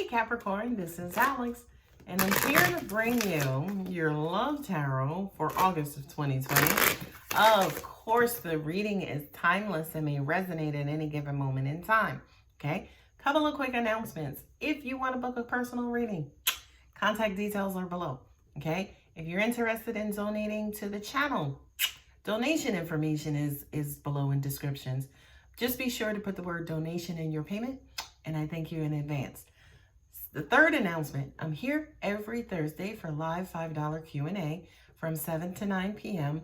Capricorn, this is Alex, and I'm here to bring you your love tarot for August of 2020. Of course, the reading is timeless and may resonate at any given moment in time, okay? Couple of quick announcements. If you want to book a personal reading, contact details are below, okay? If you're interested in donating to the channel, donation information is below in descriptions. Just be sure to put the word donation in your payment, and I thank you in advance. The third announcement, I'm here every Thursday for live $5 Q&A from 7 to 9 p.m.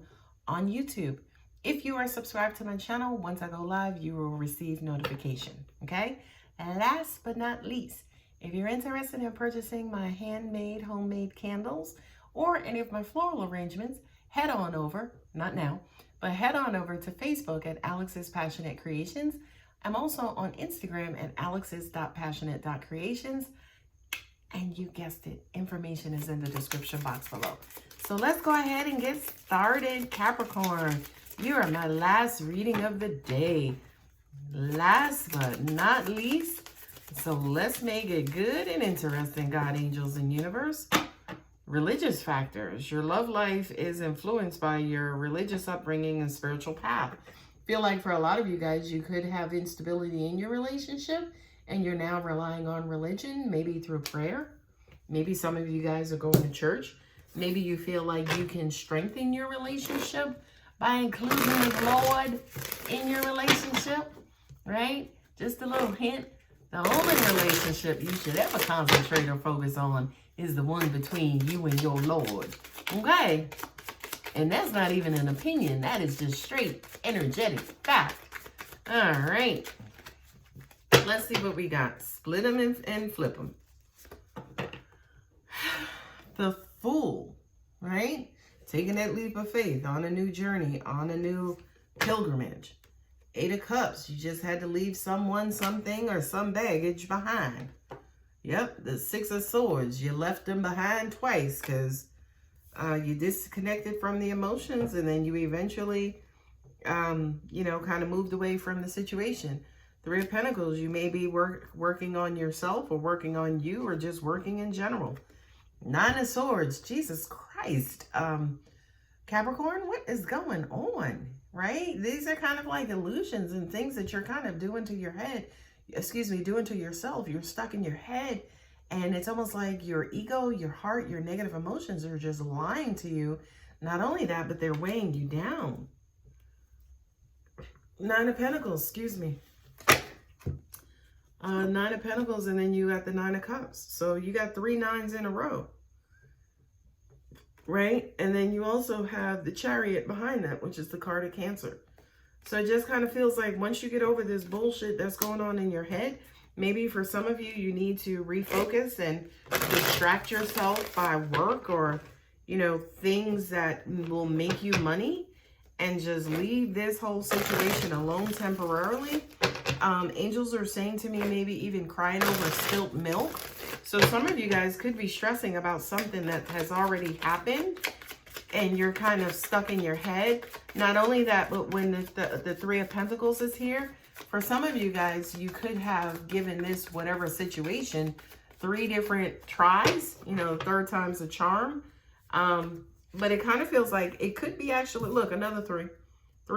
on YouTube. If you are subscribed to my channel, once I go live, you will receive notification, okay? And last but not least, if you're interested in purchasing my handmade, homemade candles or any of my floral arrangements, head on over, not now, but head on over to Facebook at Alex's Passionate Creations. I'm also on Instagram at alex's.passionate.creations. And you guessed it, information is in the description box below. So let's go ahead and get started, Capricorn. You are my last reading of the day. Last but not least, so let's make it good and interesting, God, angels, and universe. Religious factors. Your love life is influenced by your religious upbringing and spiritual path. Feel like for a lot of you guys, you could have instability in your relationship and you're now relying on religion, maybe through prayer. Maybe some of you guys are going to church. Maybe you feel like you can strengthen your relationship by including the Lord in your relationship, right? Just a little hint. The only relationship you should ever concentrate or focus on is the one between you and your Lord, okay? And that's not even an opinion. That is just straight energetic fact. All right. Let's see what we got. Split them and flip them. The Fool, right? Taking that leap of faith on a new journey, on a new pilgrimage. 8 of Cups. You just had to leave someone, something, or some baggage behind. Yep, the 6 of Swords. You left them behind twice because you disconnected from the emotions, and then you eventually, kind of moved away from the situation. 3 of Pentacles. You may be working on yourself or working on you or just working in general. 9 of Swords. Jesus Christ. Capricorn, what is going on, right? These are kind of like illusions and things that you're kind of doing to your head. Doing to yourself. You're stuck in your head, and it's almost like your ego, your heart, your negative emotions are just lying to you. Not only that, but they're weighing you down. 9 of Pentacles, 9 of Pentacles, and then you got the 9 of Cups. So you got 3 9s in a row, right? And then you also have the Chariot behind that, which is the card of Cancer. So it just kind of feels like once you get over this bullshit that's going on in your head, maybe for some of you, you need to refocus and distract yourself by work or, things that will make you money, and just leave this whole situation alone temporarily. Angels are saying to me, maybe even crying over spilt milk. So some of you guys could be stressing about something that has already happened, and you're kind of stuck in your head. Not only that, but when the 3 of Pentacles is here, for some of you guys, you could have given this whatever situation 3 different tries. 3rd time's a charm. But it kind of feels like it could be actually, look, another 3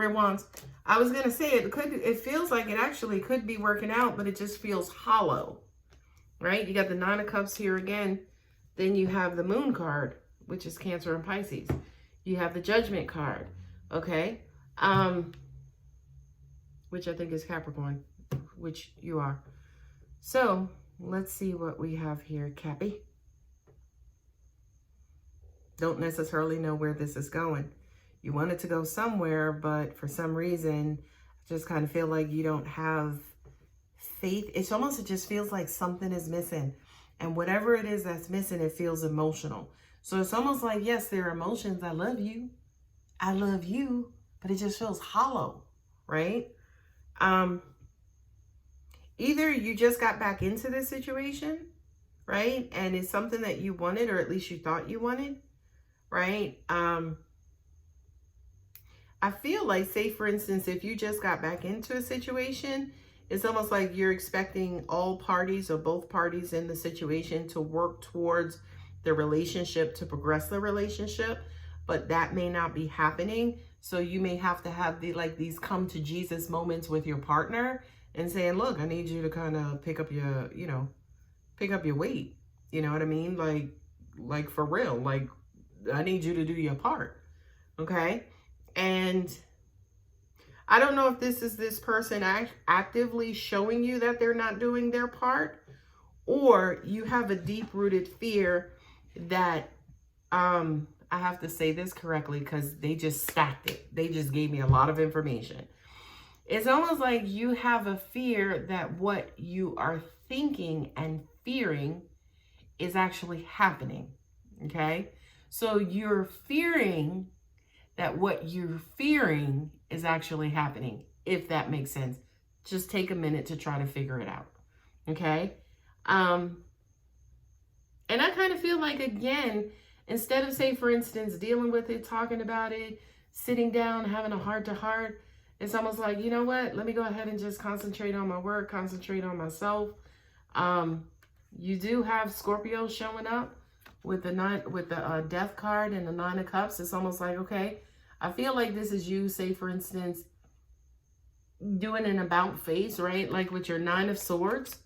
of Wands. I was going to say it feels like it actually could be working out, but it just feels hollow, right? You got the 9 of Cups here again. Then you have the Moon card, which is Cancer and Pisces. You have the Judgment card, okay? Which I think is Capricorn, which you are. So let's see what we have here, Cappy. Don't necessarily know where this is going. You want it to go somewhere, but for some reason, I just kind of feel like you don't have faith. It just feels like something is missing. And whatever it is that's missing, it feels emotional. So it's almost like, yes, there are emotions. I love you, but it just feels hollow, right? Either you just got back into this situation, right? And it's something that you wanted, or at least you thought you wanted, right? I feel like, say for instance, if you just got back into a situation It's almost like you're expecting all parties or both parties in the situation to work towards the relationship, to progress the relationship, but that may not be happening. So you may have to have these come to Jesus moments with your partner and saying, look, I need you to kind of pick up your, pick up your weight. You know what I mean? Like for real, like I need you to do your part. Okay. And I don't know if this is this person actively showing you that they're not doing their part, or you have a deep-rooted fear that, I have to say this correctly because they just stacked it. They just gave me a lot of information. It's almost like you have a fear that what you are thinking and fearing is actually happening, okay? So you're fearing that what you're fearing is actually happening, if that makes sense. Just take a minute to try to figure it out, okay? And I kind of feel like, again, instead of, say, for instance, dealing with it, talking about it, sitting down, having a heart-to-heart, it's almost like, you know what? Let me go ahead and just concentrate on my work, concentrate on myself. You do have Scorpio showing up with the Death card and the Nine of Cups. It's almost like, okay, I feel like this is you, say, for instance, doing an about face, right? Like with your Nine of Swords.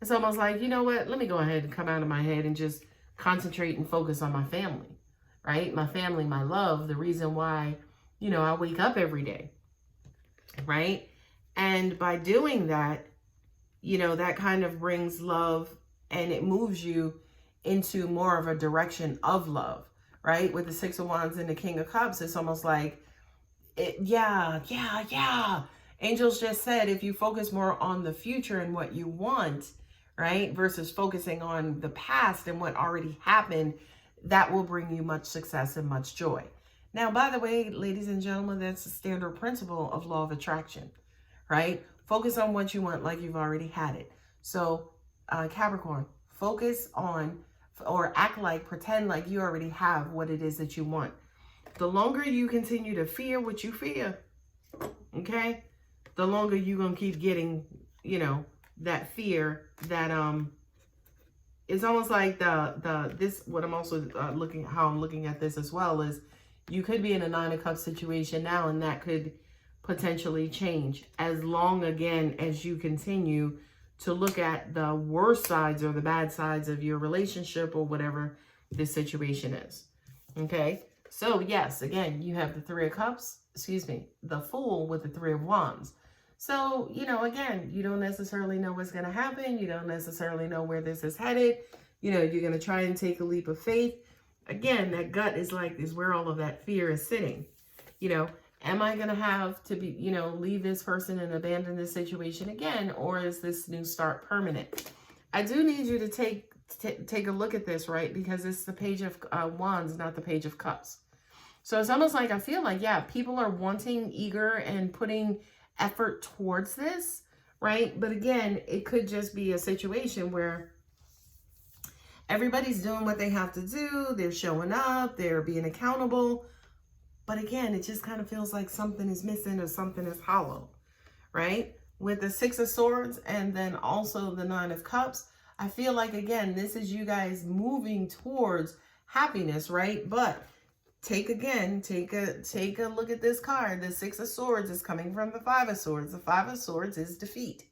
It's almost like, you know what? Let me go ahead and come out of my head and just concentrate and focus on my family, right? My family, my love, the reason why, I wake up every day, right? And by doing that, that kind of brings love and it moves you into more of a direction of love, right? With the Six of Wands and the King of Cups, it's almost like, yeah. Angels just said, if you focus more on the future and what you want, right, versus focusing on the past and what already happened, that will bring you much success and much joy. Now, by the way, ladies and gentlemen, that's the standard principle of law of attraction, right? Focus on what you want like you've already had it. So, Capricorn, focus on, or act like, pretend like you already have what it is that you want. The longer you continue to fear what you fear, okay, the longer you're going to keep getting, that fear that, it's almost like what I'm also how I'm looking at this as well is you could be in a Nine of Cups situation now, and that could potentially change as long, again, as you continue to look at the worst sides or the bad sides of your relationship or whatever this situation is. Okay. So yes, again, you have the Three of Cups, the Fool with the Three of Wands. So, again, you don't necessarily know what's going to happen. You don't necessarily know where this is headed. You're going to try and take a leap of faith. Again, that gut is where all of that fear is sitting. Am I going to have to be, leave this person and abandon this situation again? Or is this new start permanent? I do need you to take a look at this, right? Because it's the Page of Wands, not the Page of Cups. So it's almost like, I feel like, yeah, people are wanting, eager, and putting effort towards this, right? But again, it could just be a situation where everybody's doing what they have to do. They're showing up, they're being accountable. But again, it just kind of feels like something is missing or something is hollow, right? With the Six of Swords and then also the Nine of Cups, I feel like, again, this is you guys moving towards happiness, right? But take a look at this card. The Six of Swords is coming from the Five of Swords. The Five of Swords is defeat.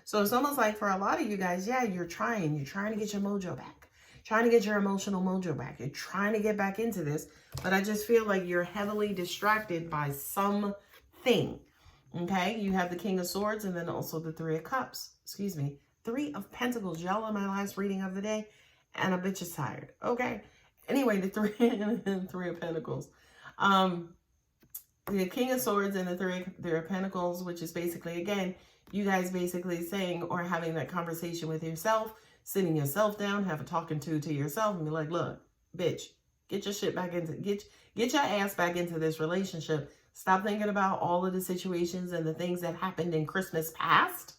So it's almost like for a lot of you guys, yeah, you're trying to get your mojo back, trying to get your emotional mojo back. You're trying to get back into this, but I just feel like you're heavily distracted by something. Okay, you have the King of Swords and then also the Three of Cups. Three of Pentacles. Y'all on my last reading of the day, and a bitch is tired. Okay. Anyway, the Three of Pentacles. The King of Swords and the Three of Pentacles, which is basically, again, you guys basically saying or having that conversation with yourself, sitting yourself down, have a talking to yourself and be like, look, bitch, get your shit back into, get your ass back into this relationship. Stop thinking about all of the situations and the things that happened in Christmas past.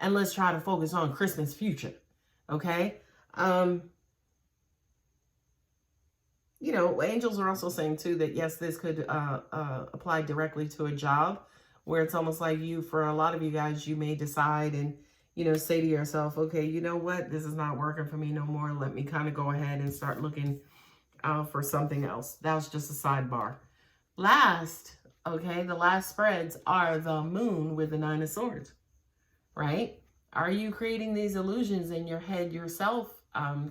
And let's try to focus on Christmas future. Okay. Angels are also saying too that yes, this could apply directly to a job where it's almost like you, for a lot of you guys, you may decide and, you know, say to yourself, okay, you know what, this is not working for me no more. Let me kind of go ahead and start looking for something else. That was just a sidebar. Last, okay, the last spreads are the moon with the 9 of swords, right? Are you creating these illusions in your head yourself,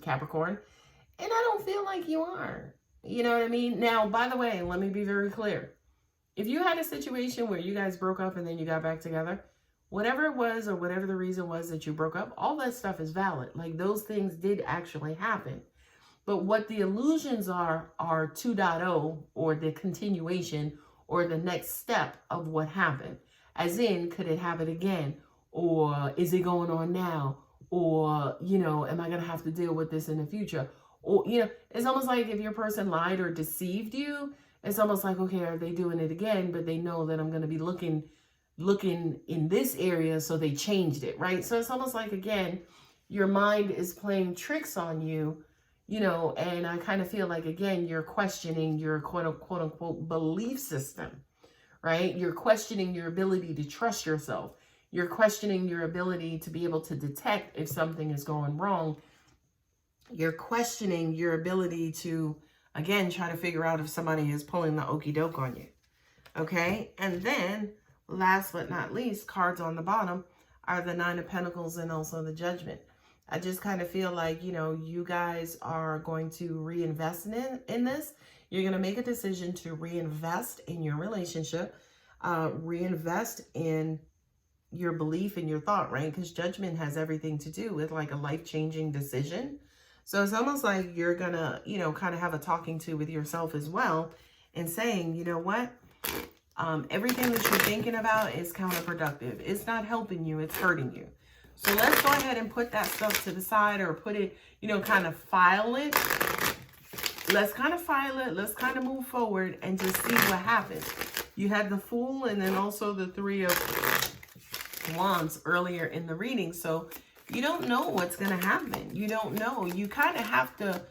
Capricorn? And I don't feel like you are. You know what I mean? Now, by the way, let me be very clear. If you had a situation where you guys broke up and then you got back together, whatever it was or whatever the reason was that you broke up, all that stuff is valid. Like, those things did actually happen. But what the illusions are 2.0, or the continuation or the next step of what happened. As in, could it happen again? Or is it going on now? Or, you know, am I going to have to deal with this in the future? Or, you know, it's almost like if your person lied or deceived you, it's almost like, okay, are they doing it again? But they know that I'm going to be looking in this area, so they changed it, right? So it's almost like, again, your mind is playing tricks on you, you know, and I kind of feel like, again, you're questioning your quote unquote belief system, right? You're questioning your ability to trust yourself. You're questioning your ability to be able to detect if something is going wrong. You're questioning your ability to, again, try to figure out if somebody is pulling the okie doke on you. Okay? And then, last but not least, cards on the bottom are the 9 of Pentacles and also the Judgment. I just kind of feel like, you know, you guys are going to reinvest in this. You're going to make a decision to reinvest in your relationship, reinvest in your belief and your thought, right? Because Judgment has everything to do with like a life-changing decision. So it's almost like you're going to, you know, kind of have a talking to with yourself as well and saying, you know what? Everything that you're thinking about is counterproductive. It's not helping you. It's hurting you. So let's go ahead and put that stuff to the side, or put it, you know, kind of file it. Let's kind of file it. Let's kind of move forward and just see what happens. You had the Fool and then also the 3 of Wands earlier in the reading. So you don't know what's going to happen. You don't know. You kind of have to,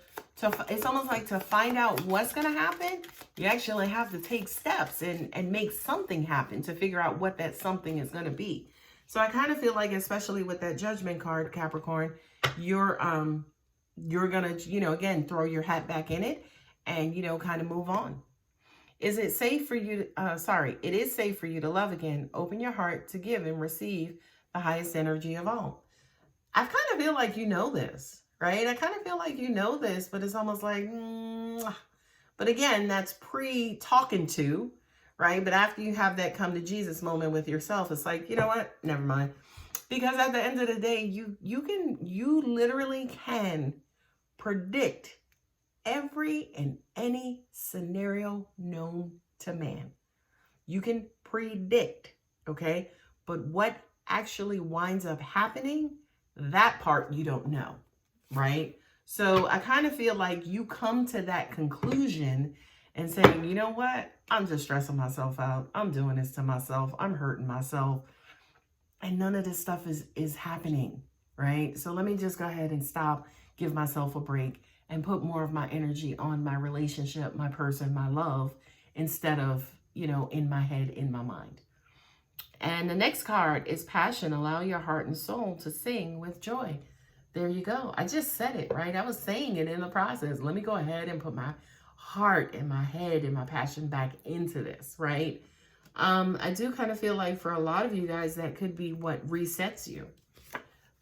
it's almost like to find out what's going to happen, you actually have to take steps and make something happen to figure out what that something is going to be. So I kind of feel like, especially with that Judgment card, Capricorn, you're going to, you know, again, throw your hat back in it and, you know, kind of move on. Is it safe for you? It is safe for you to love again. Open your heart to give and receive the highest energy of all. I kind of feel like you know this, right? I kind of feel like you know this, but it's almost like, but again, that's pre-talking to, right? But after you have that come to Jesus moment with yourself, it's like, you know what? Never mind. Because at the end of the day, you literally can predict every and any scenario known to man. You can predict, okay? But what actually winds up happening, that part you don't know, right? So I kind of feel like you come to that conclusion and saying, you know what? I'm just stressing myself out. I'm doing this to myself. I'm hurting myself. And none of this stuff is happening, right? So let me just go ahead and stop, give myself a break, and put more of my energy on my relationship, my person, my love, instead of, you know, in my head, in my mind. And the next card is Passion. Allow your heart and soul to sing with joy. There you go. I just said it, right? I was saying it in the process. Let me go ahead and put my heart and my head and my passion back into this, right? I do kind of feel like for a lot of you guys, that could be what resets you.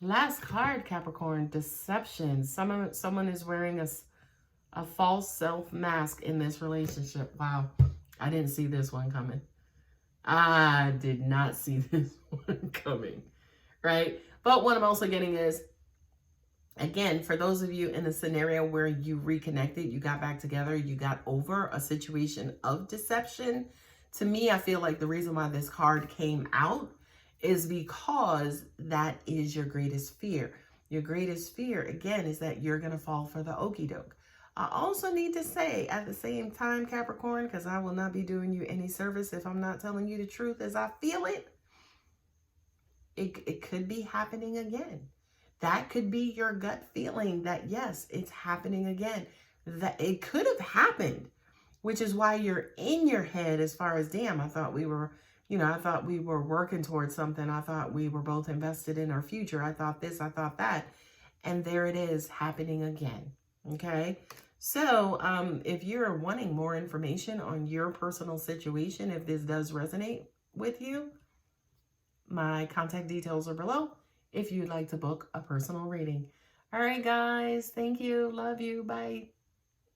Last card, Capricorn, Deception. Someone is wearing a false self mask in this relationship. Wow. I didn't see this one coming. I did not see this one coming, right? But what I'm also getting is, again, for those of you in the scenario where you reconnected, you got back together, you got over a situation of deception, to me, I feel like the reason why this card came out is because that is your greatest fear. Your greatest fear, again, is that you're going to fall for the okie doke. I also need to say at the same time, Capricorn, because I will not be doing you any service if I'm not telling you the truth as I feel it. It could be happening again. That could be your gut feeling that, yes, it's happening again. That it could have happened, which is why you're in your head as far as, damn, I thought we were You know, I thought we were working towards something. I thought we were both invested in our future. I thought this, I thought that. And there it is happening again. Okay. So if you're wanting more information on your personal situation, if this does resonate with you, my contact details are below if you'd like to book a personal reading. All right, guys. Thank you. Love you. Bye.